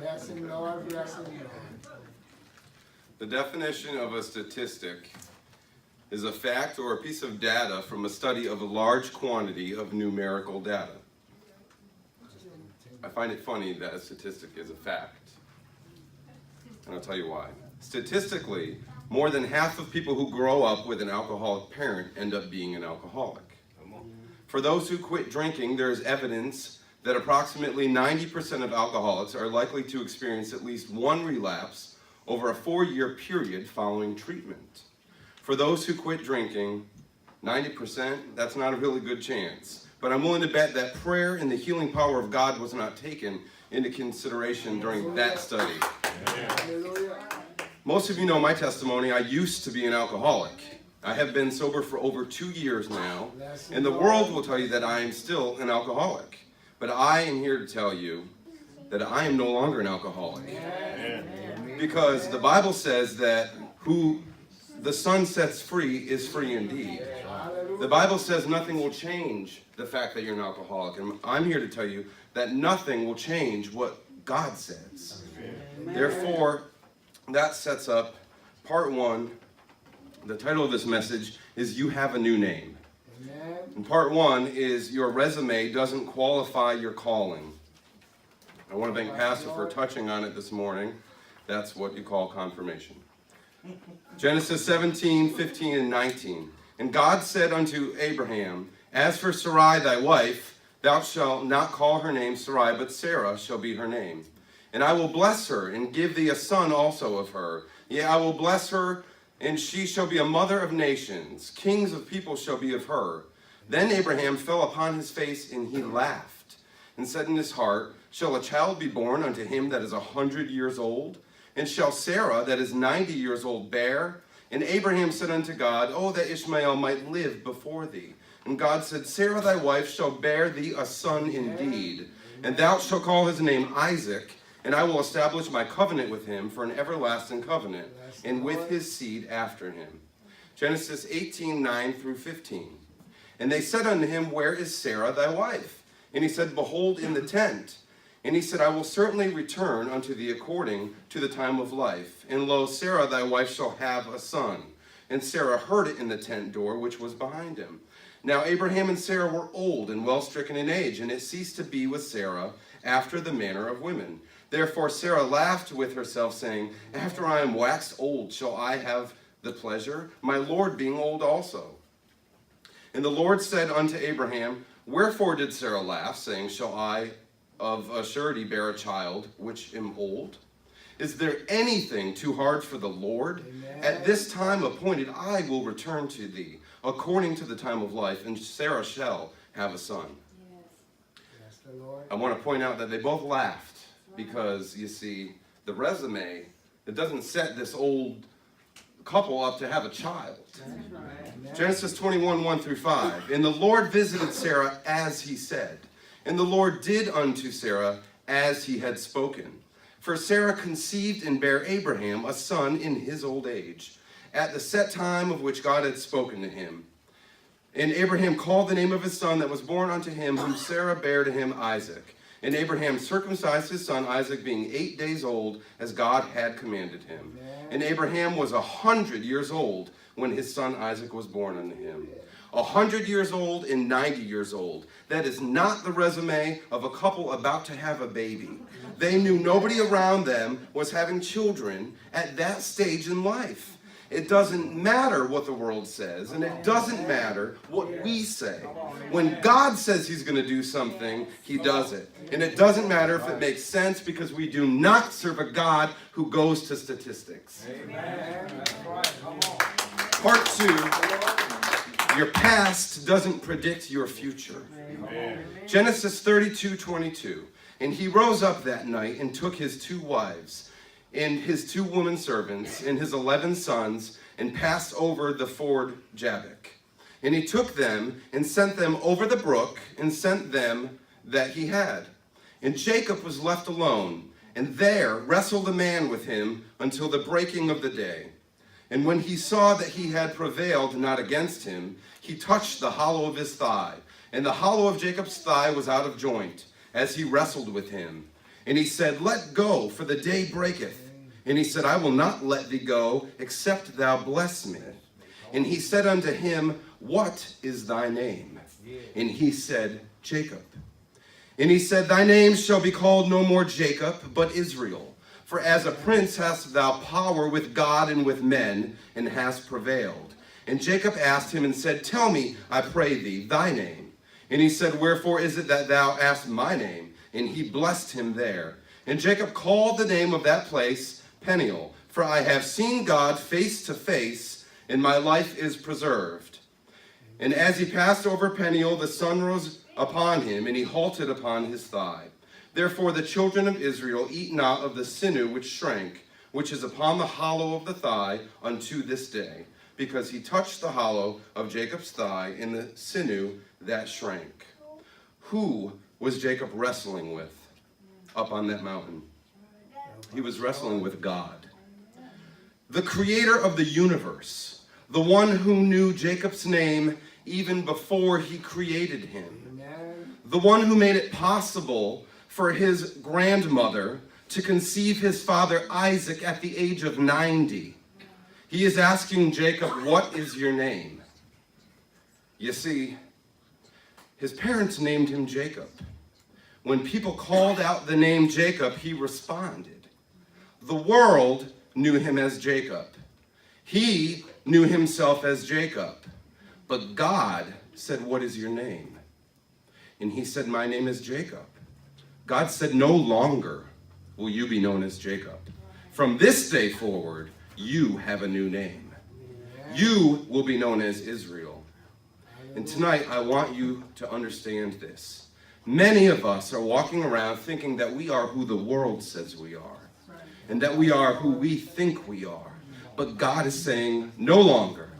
Bless him, Lord. Bless him, Lord. The definition of a statistic is a fact or a piece of data from a study of a large quantity of numerical data. I find it funny that a statistic is a fact, and I'll tell you why. Statistically, more than half of people who grow up with an alcoholic parent end up being an alcoholic. For those who quit drinking, there is evidence that approximately 90% of alcoholics are likely to experience at least one relapse over a 4-year period following treatment. For those who quit drinking, 90%, that's not a really good chance. But I'm willing to bet that prayer and the healing power of God was not taken into consideration during that study. Most of you know my testimony. I used to be an alcoholic. I have been sober for over 2 years now, and the world will tell you that I am still an alcoholic. But I am here to tell you that I am no longer an alcoholic. Because the Bible says that who the Son sets free is free indeed. The Bible says nothing will change the fact that you're an alcoholic. And I'm here to tell you that nothing will change what God says. Therefore, that sets up part 1. The title of this message is You Have a New Name. And part 1 is Your Resume Doesn't Qualify Your Calling. I want to thank Pastor for touching on it this morning. That's what you call confirmation. Genesis 17, 15, and 19. And God said unto Abraham, As for Sarai thy wife, thou shalt not call her name Sarai, but Sarah shall be her name. And I will bless her, and give thee a son also of her. Yea, I will bless her, and she shall be a mother of nations. Kings of people shall be of her. Then Abraham fell upon his face, and he laughed, and said in his heart, Shall a child be born unto him that is 100 years old? And shall Sarah, that is 90 years old, bear? And Abraham said unto God, Oh, that Ishmael might live before thee. And God said, Sarah thy wife shall bear thee a son indeed, and thou shalt call his name Isaac, and I will establish my covenant with him for an everlasting covenant, and with his seed after him. Genesis 18, 9 through 15. And they said unto him, Where is Sarah thy wife? And he said, Behold, in the tent. And he said, I will certainly return unto thee according to the time of life. And lo, Sarah thy wife shall have a son. And Sarah heard it in the tent door which was behind him. Now Abraham and Sarah were old and well stricken in age, and it ceased to be with Sarah after the manner of women. Therefore Sarah laughed with herself, saying, After I am waxed old, shall I have the pleasure, my Lord being old also? And the Lord said unto Abraham, Wherefore did Sarah laugh, saying, Shall I of a surety bear a child, which am old? Is there anything too hard for the Lord? Amen. At this time appointed I will return to thee, according to the time of life, and Sarah shall have a son. Yes. The Lord. I want to point out that they both laughed, because, you see, the resume, it doesn't set this old couple up to have a child. Right. Genesis 21, 1 through 5. And the Lord visited Sarah as he said, and the Lord did unto Sarah as he had spoken. For Sarah conceived and bare Abraham a son in his old age, at the set time of which God had spoken to him. And Abraham called the name of his son that was born unto him, whom Sarah bare to him, Isaac. And Abraham circumcised his son Isaac, being 8 days old, as God had commanded him. And Abraham was 100 years old when his son Isaac was born unto him. 100 years old and 90 years old. That is not the resume of a couple about to have a baby. They knew nobody around them was having children at that stage in life. It doesn't matter what the world says, and it doesn't matter what we say. When God says he's going to do something, he does it. And it doesn't matter if it makes sense, because we do not serve a God who goes to statistics. Part 2. Your past doesn't predict your future. Amen. Genesis 32, 22. And he rose up that night and took his 2 wives and his 2 women servants and his 11 sons and passed over the ford Jabbok. And he took them and sent them over the brook and sent them that he had. And Jacob was left alone, and there wrestled a man with him until the breaking of the day. And when he saw that he had prevailed not against him, he touched the hollow of his thigh. And the hollow of Jacob's thigh was out of joint, as he wrestled with him. And he said, let go, for the day breaketh. And he said, I will not let thee go, except thou bless me. And he said unto him, what is thy name? And he said, Jacob. And he said, thy name shall be called no more Jacob, but Israel. For as a prince hast thou power with God and with men, and hast prevailed. And Jacob asked him and said, tell me, I pray thee, thy name. And he said, wherefore is it that thou askest my name? And he blessed him there. And Jacob called the name of that place Peniel, for I have seen God face to face, and my life is preserved. And as he passed over Peniel, the sun rose upon him, and he halted upon his thigh. Therefore the children of Israel eat not of the sinew which shrank, which is upon the hollow of the thigh unto this day, because he touched the hollow of Jacob's thigh in the sinew that shrank. Who was Jacob wrestling with up on that mountain? He was wrestling with God, the creator of the universe, the one who knew Jacob's name even before he created him, the one who made it possible for his grandmother to conceive his father Isaac at the age of 90. He is asking Jacob, what is your name? You see, his parents named him Jacob. When people called out the name Jacob, he responded. The world knew him as Jacob. He knew himself as Jacob. But God said, what is your name? And he said, my name is Jacob. God said, no longer will you be known as Jacob. From this day forward, you have a new name. You will be known as Israel. And tonight, I want you to understand this. Many of us are walking around thinking that we are who the world says we are, and that we are who we think we are. But God is saying, no longer.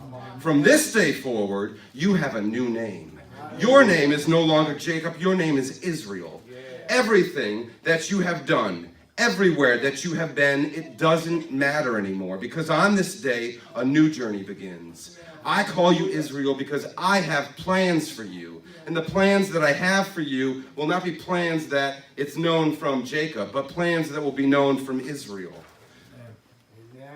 From this day forward, you have a new name. Your name is no longer Jacob. Your name is Israel. Everything that you have done, everywhere that you have been, it doesn't matter anymore, because on this day, a new journey begins. I call you Israel because I have plans for you. And the plans that I have for you will not be plans that it's known from Jacob, but plans that will be known from Israel.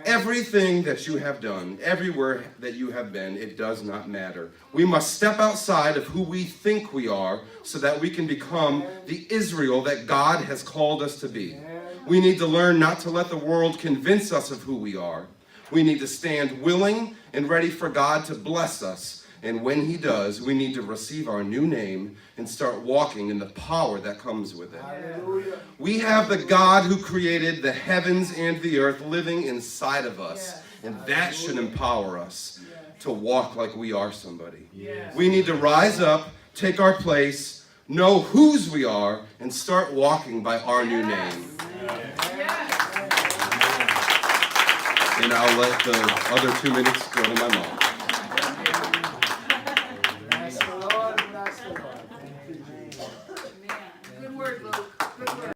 Everything that you have done, everywhere that you have been, it does not matter. We must step outside of who we think we are so that we can become the Israel that God has called us to be. We need to learn not to let the world convince us of who we are. We need to stand willing and ready for God to bless us. And when he does, we need to receive our new name and start walking in the power that comes with it. Hallelujah. We have the God who created the heavens and the earth living inside of us. And that should empower us to walk like we are somebody. We need to rise up, take our place, know whose we are, and start walking by our new name. And I'll let the other 2 minutes go to my mom.